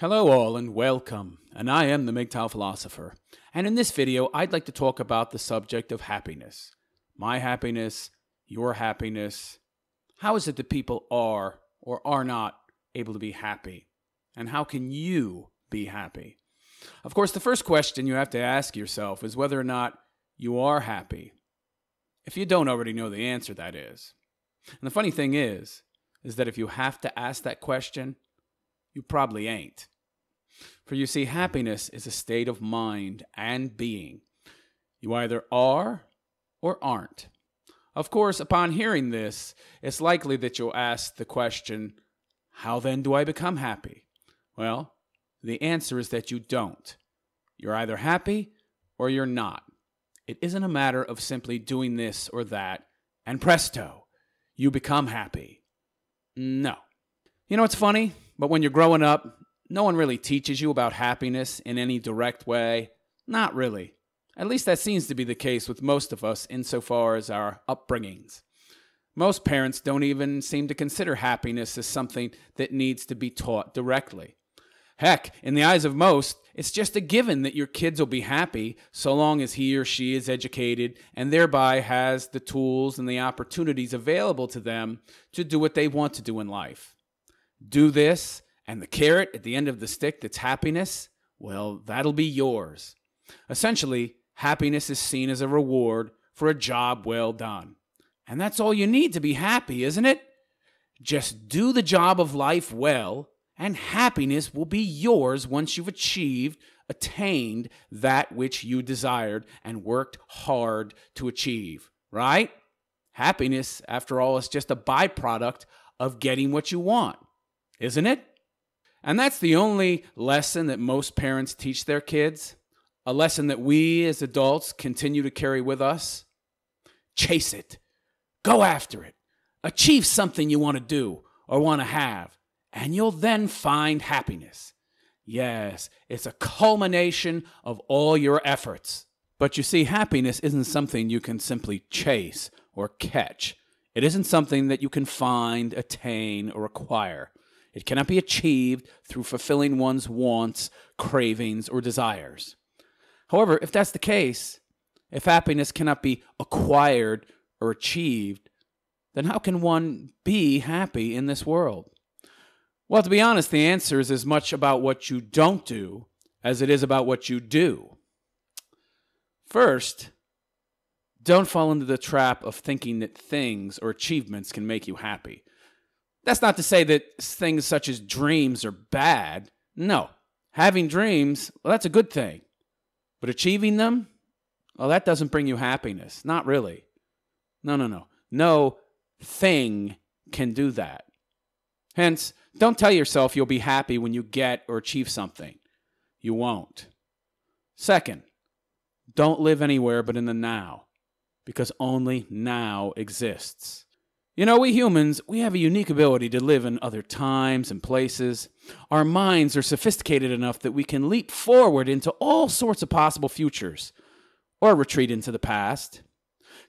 Hello all and welcome, and I am the MGTOW Philosopher, and in this video I'd like to talk about the subject of happiness. My happiness, your happiness. How is it that people are or are not able to be happy? And how can you be happy? Of course, the first question you have to ask yourself is whether or not you are happy. If you don't already know the answer, that is. And the funny thing is that if you have to ask that question, you probably ain't. For you see, happiness is a state of mind and being. You either are or aren't. Of course, upon hearing this, it's likely that you'll ask the question, how then do I become happy? Well, the answer is that you don't. You're either happy or you're not. It isn't a matter of simply doing this or that, and presto, you become happy. No. You know what's funny? But when you're growing up, no one really teaches you about happiness in any direct way. Not really. At least that seems to be the case with most of us insofar as our upbringings. Most parents don't even seem to consider happiness as something that needs to be taught directly. Heck, in the eyes of most, it's just a given that your kids will be happy so long as he or she is educated and thereby has the tools and the opportunities available to them to do what they want to do in life. Do this, and the carrot at the end of the stick that's happiness, well, that'll be yours. Essentially, happiness is seen as a reward for a job well done. And that's all you need to be happy, isn't it? Just do the job of life well, and happiness will be yours once you've attained that which you desired and worked hard to achieve, right? Happiness, after all, is just a byproduct of getting what you want. Isn't it? And that's the only lesson that most parents teach their kids, a lesson that we as adults continue to carry with us. Chase it. Go after it. Achieve something you want to do or want to have, and you'll then find happiness. Yes, it's a culmination of all your efforts. But you see, happiness isn't something you can simply chase or catch. It isn't something that you can find, attain, or acquire. It cannot be achieved through fulfilling one's wants, cravings, or desires. However, if that's the case, if happiness cannot be acquired or achieved, then how can one be happy in this world? Well, to be honest, the answer is as much about what you don't do as it is about what you do. First, don't fall into the trap of thinking that things or achievements can make you happy. That's not to say that things such as dreams are bad. No. Having dreams, well, that's a good thing. But achieving them, well, that doesn't bring you happiness. Not really. No. No thing can do that. Hence, don't tell yourself you'll be happy when you get or achieve something. You won't. Second, don't live anywhere but in the now, because only now exists. You know, we humans, we have a unique ability to live in other times and places. Our minds are sophisticated enough that we can leap forward into all sorts of possible futures, or retreat into the past.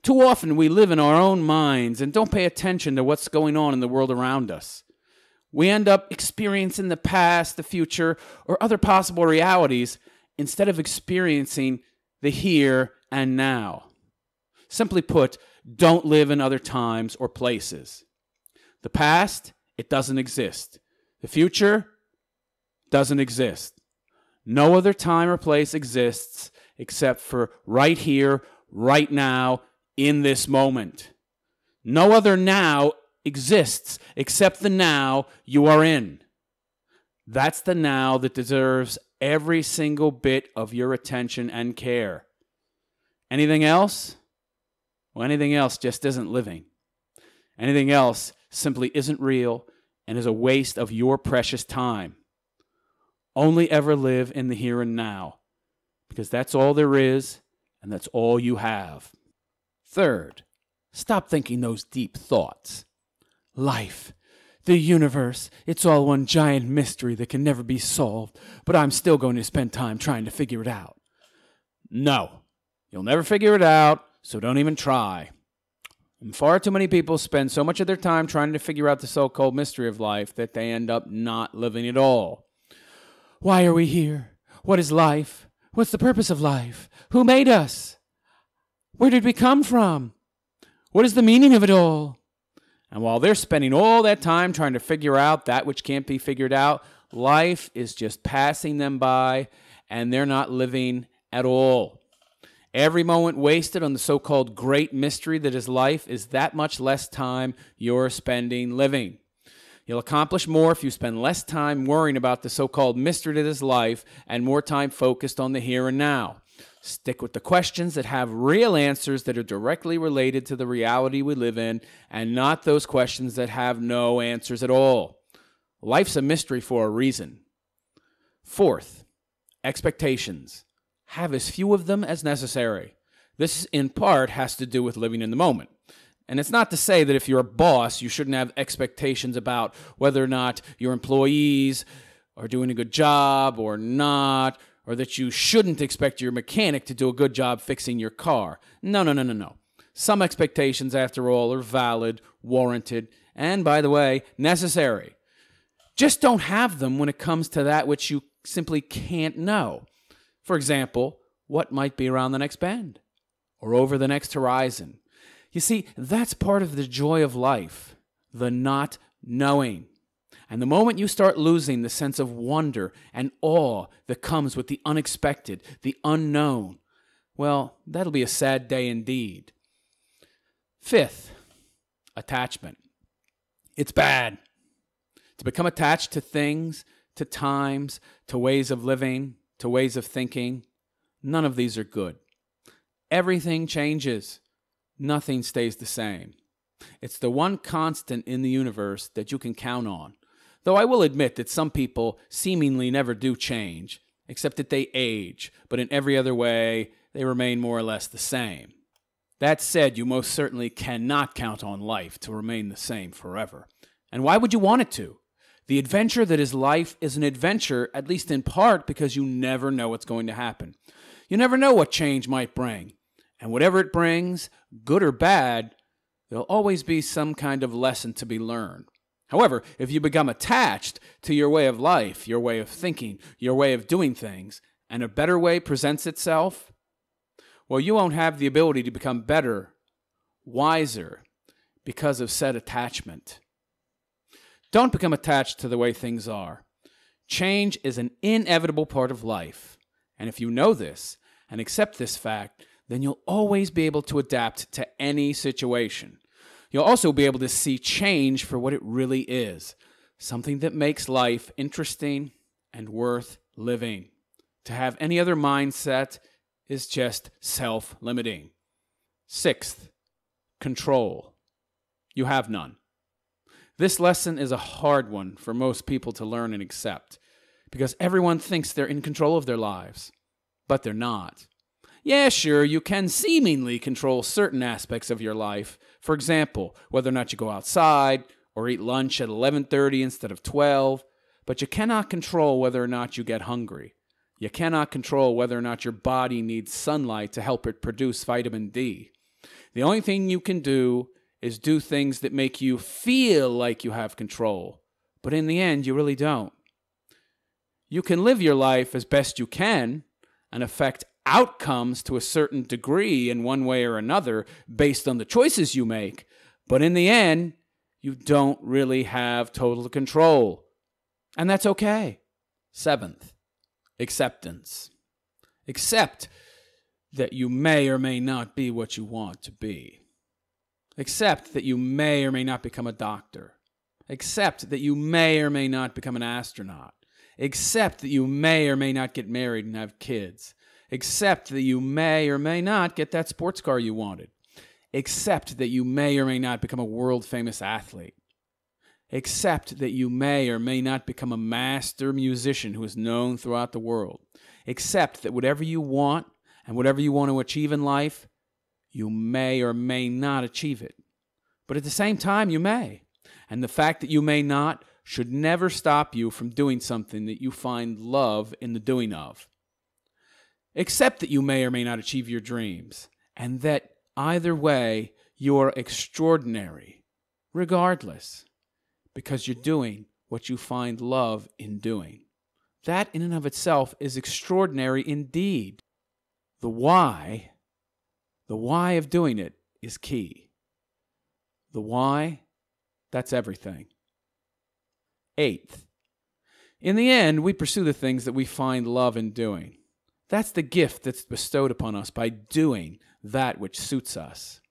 Too often we live in our own minds and don't pay attention to what's going on in the world around us. We end up experiencing the past, the future, or other possible realities instead of experiencing the here and now. Simply put, don't live in other times or places. The past, it doesn't exist. The future doesn't exist. No other time or place exists except for right here, right now, in this moment. No other now exists except the now you are in. That's the now that deserves every single bit of your attention and care. Anything else? Well, anything else just isn't living. Anything else simply isn't real and is a waste of your precious time. Only ever live in the here and now, because that's all there is and that's all you have. Third, stop thinking those deep thoughts. Life, the universe, it's all one giant mystery that can never be solved, but I'm still going to spend time trying to figure it out. No, you'll never figure it out. So don't even try. And far too many people spend so much of their time trying to figure out the so-called mystery of life that they end up not living at all. Why are we here? What is life? What's the purpose of life? Who made us? Where did we come from? What is the meaning of it all? And while they're spending all that time trying to figure out that which can't be figured out, life is just passing them by, and they're not living at all. Every moment wasted on the so-called great mystery that is life is that much less time you're spending living. You'll accomplish more if you spend less time worrying about the so-called mystery that is life and more time focused on the here and now. Stick with the questions that have real answers that are directly related to the reality we live in, and not those questions that have no answers at all. Life's a mystery for a reason. Fourth, expectations. Have as few of them as necessary. This, in part, has to do with living in the moment. And it's not to say that if you're a boss, you shouldn't have expectations about whether or not your employees are doing a good job or not, or that you shouldn't expect your mechanic to do a good job fixing your car. No. Some expectations, after all, are valid, warranted, and, by the way, necessary. Just don't have them when it comes to that which you simply can't know. For example, what might be around the next bend or over the next horizon? You see, that's part of the joy of life, the not knowing. And the moment you start losing the sense of wonder and awe that comes with the unexpected, the unknown, well, that'll be a sad day indeed. Fifth, attachment. It's bad. To become attached to things, to times, to ways of living, to ways of thinking, none of these are good. Everything changes. Nothing stays the same. It's the one constant in the universe that you can count on. Though I will admit that some people seemingly never do change, except that they age, but in every other way, they remain more or less the same. That said, you most certainly cannot count on life to remain the same forever. And why would you want it to? The adventure that is life is an adventure, at least in part, because you never know what's going to happen. You never know what change might bring. And whatever it brings, good or bad, there'll always be some kind of lesson to be learned. However, if you become attached to your way of life, your way of thinking, your way of doing things, and a better way presents itself, well, you won't have the ability to become better, wiser, because of said attachment. Don't become attached to the way things are. Change is an inevitable part of life. And if you know this and accept this fact, then you'll always be able to adapt to any situation. You'll also be able to see change for what it really is, something that makes life interesting and worth living. To have any other mindset is just self-limiting. Sixth, control. You have none. This lesson is a hard one for most people to learn and accept, because everyone thinks they're in control of their lives, but they're not. Yeah, sure, you can seemingly control certain aspects of your life. For example, whether or not you go outside or eat lunch at 11:30 instead of 12, but you cannot control whether or not you get hungry. You cannot control whether or not your body needs sunlight to help it produce vitamin D. The only thing you can do is do things that make you feel like you have control, but in the end, you really don't. You can live your life as best you can and affect outcomes to a certain degree in one way or another based on the choices you make, but in the end, you don't really have total control. And that's okay. Seventh, acceptance. Accept that you may or may not be what you want to be. Accept that you may or may not become a doctor. Accept that you may or may not become an astronaut. Accept that you may or may not get married and have kids. Accept that you may or may not get that sports car you wanted. Accept that you may or may not become a world-famous athlete. Accept that you may or may not become a master musician who is known throughout the world. Accept that whatever you want and whatever you want to achieve in life, you may or may not achieve it. But at the same time, you may. And the fact that you may not should never stop you from doing something that you find love in the doing of. Accept that you may or may not achieve your dreams, and that either way, you're extraordinary, regardless, because you're doing what you find love in doing. that in and of itself is extraordinary indeed. The why of doing it is key. The why, that's everything. Eighth, in the end, we pursue the things that we find love in doing. That's the gift that's bestowed upon us by doing that which suits us.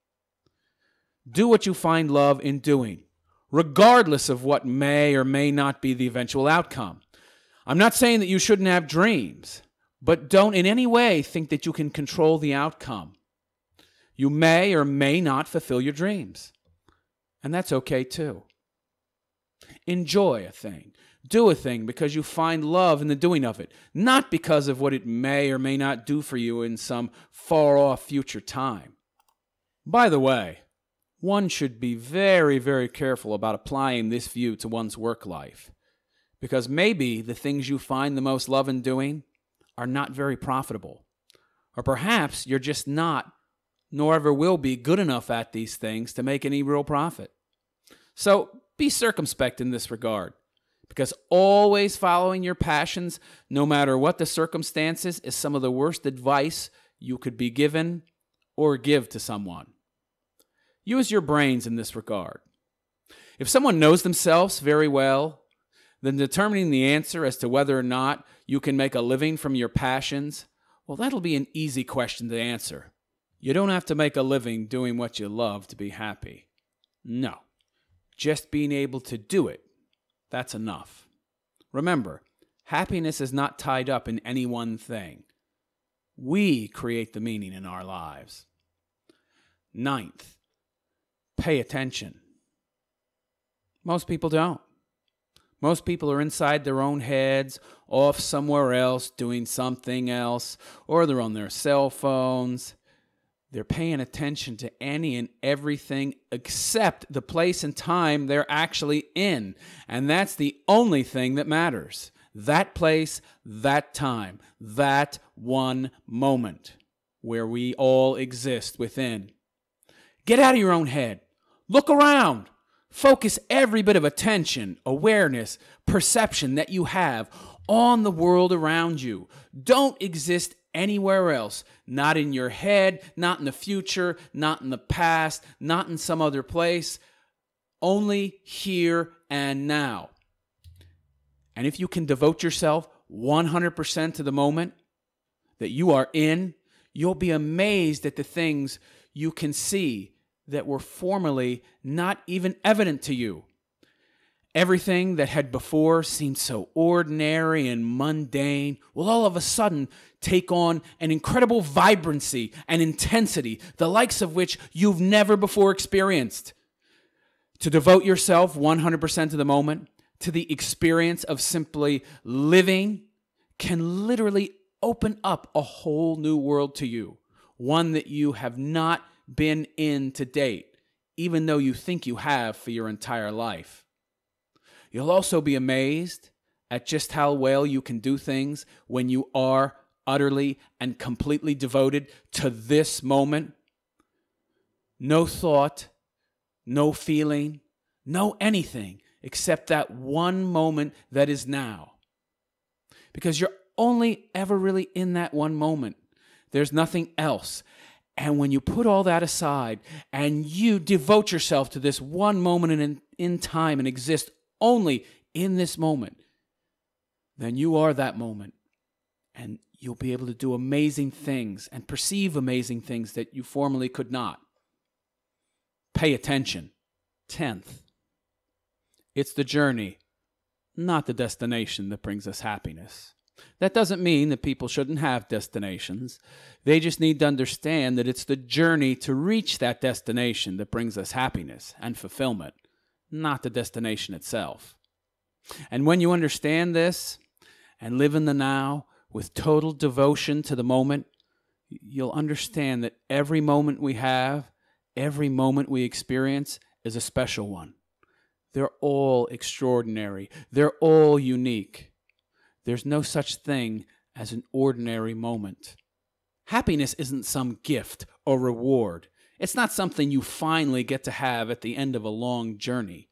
Do what you find love in doing, regardless of what may or may not be the eventual outcome. I'm not saying that you shouldn't have dreams, but don't in any way think that you can control the outcome. You may or may not fulfill your dreams, and that's okay too. Enjoy a thing. Do a thing because you find love in the doing of it, not because of what it may or may not do for you in some far-off future time. By the way, one should be very, very careful about applying this view to one's work life, because maybe the things you find the most love in doing are not very profitable. Or perhaps you're just not, nor ever will be, good enough at these things to make any real profit. So be circumspect in this regard, because always following your passions, no matter what the circumstances, is some of the worst advice you could be given or give to someone. Use your brains in this regard. If someone knows themselves very well, then determining the answer as to whether or not you can make a living from your passions, well, that'll be an easy question to answer. You don't have to make a living doing what you love to be happy. No. Just being able to do it, that's enough. Remember, happiness is not tied up in any one thing. We create the meaning in our lives. Ninth, pay attention. Most people don't. Most people are inside their own heads, off somewhere else, doing something else, or they're on their cell phones. They're paying attention to any and everything except the place and time they're actually in. And that's the only thing that matters. That place, that time, that one moment where we all exist within. Get out of your own head. Look around. Focus every bit of attention, awareness, perception that you have on the world around you. Don't exist anywhere else. Not in your head, not in the future, not in the past, not in some other place. Only here and now. And if you can devote yourself 100% to the moment that you are in, you'll be amazed at the things you can see that were formerly not even evident to you. Everything that had before seemed so ordinary and mundane will all of a sudden take on an incredible vibrancy and intensity, the likes of which you've never before experienced. To devote yourself 100% to the moment, to the experience of simply living, can literally open up a whole new world to you, one that you have not been in to date, even though you think you have for your entire life. You'll also be amazed at just how well you can do things when you are utterly and completely devoted to this moment. No thought, no feeling, no anything except that one moment that is now. Because you're only ever really in that one moment. There's nothing else. And when you put all that aside and you devote yourself to this one moment in time and exist only in this moment, then you are that moment. And you'll be able to do amazing things and perceive amazing things that you formerly could not. Pay attention. 10th, it's the journey, not the destination, that brings us happiness. That doesn't mean that people shouldn't have destinations. They just need to understand that it's the journey to reach that destination that brings us happiness and fulfillment, not the destination itself. And when you understand this and live in the now with total devotion to the moment, you'll understand that every moment we have, every moment we experience is a special one. They're all extraordinary. They're all unique. There's no such thing as an ordinary moment. Happiness isn't some gift or reward. It's not something you finally get to have at the end of a long journey.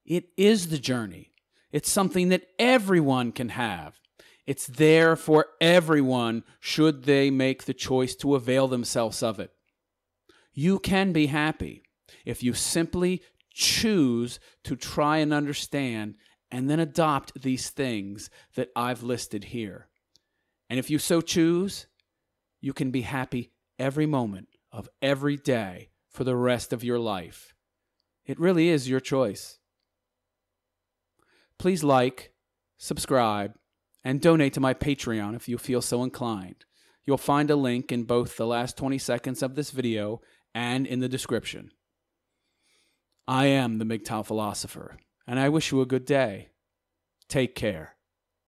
It is the journey. It's something that everyone can have. It's there for everyone should they make the choice to avail themselves of it. You can be happy if you simply choose to try and understand and then adopt these things that I've listed here. And if you so choose, you can be happy every moment of every day for the rest of your life. It really is your choice. Please like, subscribe, and donate to my Patreon if you feel so inclined. You'll find a link in both the last 20 seconds of this video and in the description. I am the MGTOW Philosopher, and I wish you a good day. Take care.